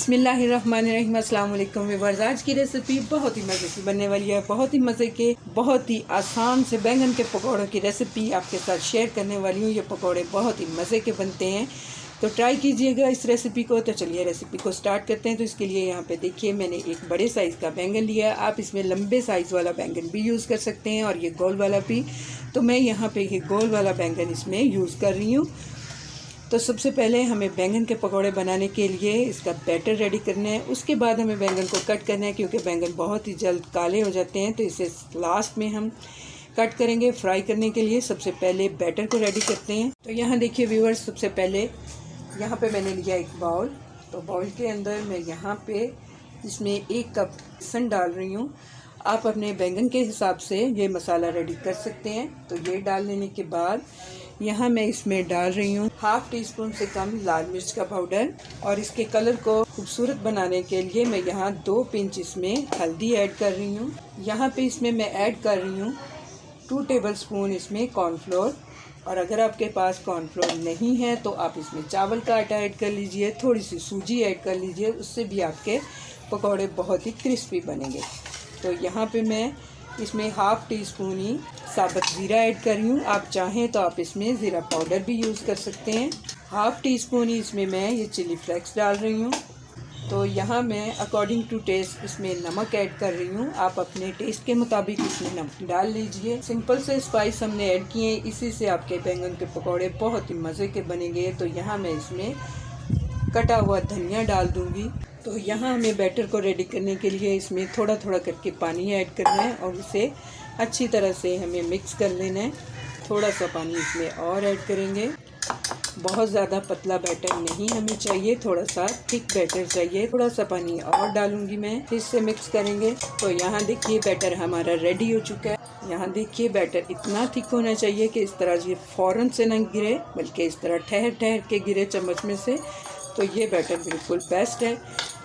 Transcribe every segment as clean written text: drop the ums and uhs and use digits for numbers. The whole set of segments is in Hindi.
बिस्मिल्लाहिर्रहमानिर्रहीम। अस्सलाम वालेकुम व्यूअर्स। आज की रेसिपी बहुत ही मज़े की बनने वाली है। बहुत ही मज़े के, बहुत ही आसान से बैंगन के पकौड़ों की रेसिपी आपके साथ शेयर करने वाली हूँ। ये पकौड़े बहुत ही मज़े के बनते हैं, तो ट्राई कीजिएगा इस रेसिपी को। तो चलिए रेसिपी को स्टार्ट करते हैं। तो इसके लिए यहाँ पे देखिए मैंने एक बड़े साइज़ का बैंगन लिया है। आप इसमें लंबे साइज़ वाला बैंगन भी यूज़ कर सकते हैं और ये गोल वाला भी। तो मैं यहाँ पे ये गोल वाला बैंगन इसमें यूज़ कर रही हूँ। तो सबसे पहले हमें बैंगन के पकौड़े बनाने के लिए इसका बैटर रेडी करना है। उसके बाद हमें बैंगन को कट करना है, क्योंकि बैंगन बहुत ही जल्द काले हो जाते हैं। तो इसे लास्ट में हम कट करेंगे फ्राई करने के लिए। सबसे पहले बैटर को रेडी करते हैं। तो यहाँ देखिए व्यूअर्स, सबसे पहले यहाँ पे मैंने लिया एक बाउल। तो बाउल के अंदर मैं यहाँ पे इसमें 1 कप बेसन डाल रही हूँ। आप अपने बैंगन के हिसाब से ये मसाला रेडी कर सकते हैं। तो ये डाल लेने के बाद यहाँ मैं इसमें डाल रही हूँ 1/2 टीस्पून से कम लाल मिर्च का पाउडर। और इसके कलर को खूबसूरत बनाने के लिए मैं यहाँ 2 पिंच इसमें हल्दी ऐड कर रही हूँ। यहाँ पे इसमें मैं ऐड कर रही हूँ 2 टेबलस्पून इसमें कॉर्नफ्लोर। और अगर आपके पास कॉर्नफ्लोर नहीं है तो आप इसमें चावल का आटा ऐड कर लीजिए, थोड़ी सी सूजी ऐड कर लीजिए, उससे भी आपके पकौड़े बहुत ही क्रिस्पी बनेंगे। तो यहाँ पे मैं इसमें 1/2 टीस्पून ही साबुत ज़ीरा ऐड कर रही हूँ। आप चाहें तो आप इसमें ज़ीरा पाउडर भी यूज़ कर सकते हैं। 1/2 टीस्पून ही इसमें मैं ये चिली फ्लेक्स डाल रही हूँ। तो यहाँ मैं अकॉर्डिंग टू टेस्ट इसमें नमक ऐड कर रही हूँ। आप अपने टेस्ट के मुताबिक इसमें नमक डाल लीजिए। सिंपल से स्पाइस हमने ऐड किए हैं, इसी से आपके बैंगन के पकौड़े बहुत ही मज़े के बनेंगे। तो यहाँ मैं इसमें कटा हुआ धनिया डाल दूँगी। तो यहाँ हमें बैटर को रेडी करने के लिए इसमें थोड़ा थोड़ा करके पानी ऐड करना है और इसे अच्छी तरह से हमें मिक्स कर लेना है। थोड़ा सा पानी इसमें और ऐड करेंगे। बहुत ज़्यादा पतला बैटर नहीं हमें चाहिए, थोड़ा सा थिक बैटर चाहिए। थोड़ा सा पानी और डालूंगी मैं, फिर से मिक्स करेंगे। तो यहाँ देखिए बैटर हमारा रेडी हो चुका है। यहाँ देखिए बैटर इतना थिक होना चाहिए कि इस तरह ये फ़ौरन से न गिरे, बल्कि इस तरह ठहर ठहर के गिरे चम्मच में से। तो ये बैटर बिल्कुल बेस्ट है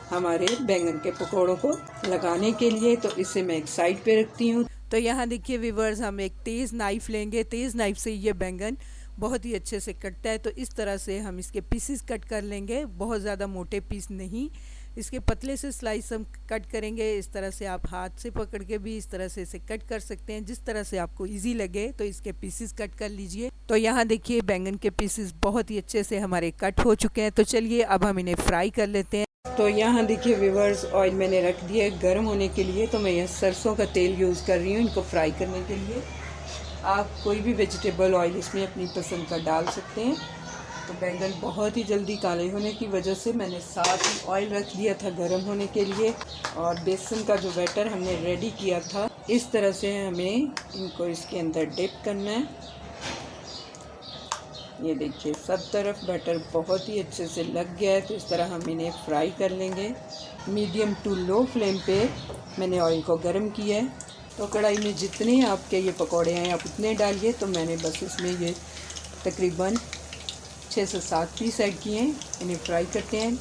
हमारे बैंगन के पकौड़ों को लगाने के लिए। तो इसे मैं एक साइड पे रखती हूँ। तो यहाँ देखिए व्यूअर्स, हम एक तेज़ नाइफ़ लेंगे। तेज़ नाइफ़ से ये बैंगन बहुत ही अच्छे से कटता है। तो इस तरह से हम इसके पीसेस कट कर लेंगे, बहुत ज़्यादा मोटे पीस नहीं, इसके पतले से स्लाइस हम कट करेंगे। इस तरह से आप हाथ से पकड़ के भी इस तरह से इसे कट कर सकते हैं, जिस तरह से आपको इजी लगे। तो इसके पीसेस कट कर लीजिए। तो यहाँ देखिए बैंगन के पीसेस बहुत ही अच्छे से हमारे कट हो चुके हैं। तो चलिए अब हम इन्हें फ्राई कर लेते हैं। तो यहाँ देखिए व्यूअर्स, ऑयल मैंने रख दिया है गर्म होने के लिए। तो मैं यहाँ सरसों का तेल यूज़ कर रही हूँ इनको फ्राई करने के लिए। आप कोई भी वेजिटेबल ऑयल इसमें अपनी पसंद का डाल सकते हैं। तो बैंगन बहुत ही जल्दी काले होने की वजह से मैंने साथ ही ऑयल रख दिया था गर्म होने के लिए। और बेसन का जो बैटर हमने रेडी किया था, इस तरह से हमें इनको इसके अंदर डिप करना है। ये देखिए सब तरफ बैटर बहुत ही अच्छे से लग गया है। तो इस तरह हम इन्हें फ्राई कर लेंगे। मीडियम टू लो फ्लेम पे मैंने ऑयल को गर्म किया है। तो कढ़ाई में जितने आपके ये पकौड़े हैं आप उतने डालिए। तो मैंने बस इसमें ये तकरीबन 6 से 7 पीस ऐड किए हैं। इन्हें फ्राई करते हैं।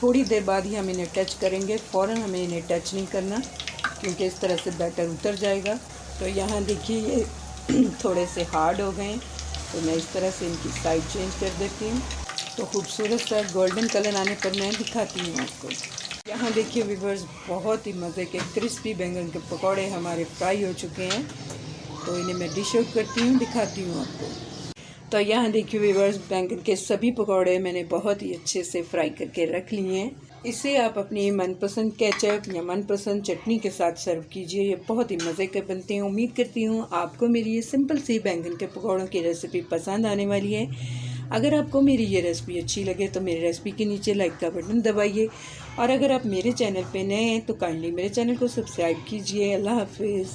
थोड़ी देर बाद ही हम इन्हें टच करेंगे, फ़ौरन हमें इन्हें टच नहीं करना, क्योंकि इस तरह से बैटर उतर जाएगा। तो यहाँ देखिए ये थोड़े से हार्ड हो गए। तो मैं इस तरह से इनकी साइड चेंज कर देती हूँ। तो खूबसूरत सा गोल्डन कलर आने पर मैं दिखाती हूँ आपको। यहाँ देखिए व्यूअर्स, बहुत ही मज़े के क्रिस्पी बैंगन के पकौड़े हमारे फ्राई हो चुके हैं। तो इन्हें मैं डिश आउट करती हूँ, दिखाती हूँ आपको। तो यहाँ देखिए व्यूअर्स, बैंगन के सभी पकौड़े मैंने बहुत ही अच्छे से फ्राई करके रख लिए हैं। इसे आप अपनी मनपसंद केचप या मनपसंद चटनी के साथ सर्व कीजिए। ये बहुत ही मज़े के बनते हैं। उम्मीद करती हूँ आपको मेरी ये सिंपल सी बैंगन के पकौड़ों की रेसिपी पसंद आने वाली है। अगर आपको मेरी ये रेसिपी अच्छी लगे तो मेरी रेसिपी के नीचे लाइक का बटन दबाइए। और अगर आप मेरे चैनल पे नए हैं तो काइंडली मेरे चैनल को सब्सक्राइब कीजिए। अल्लाह हाफिज़।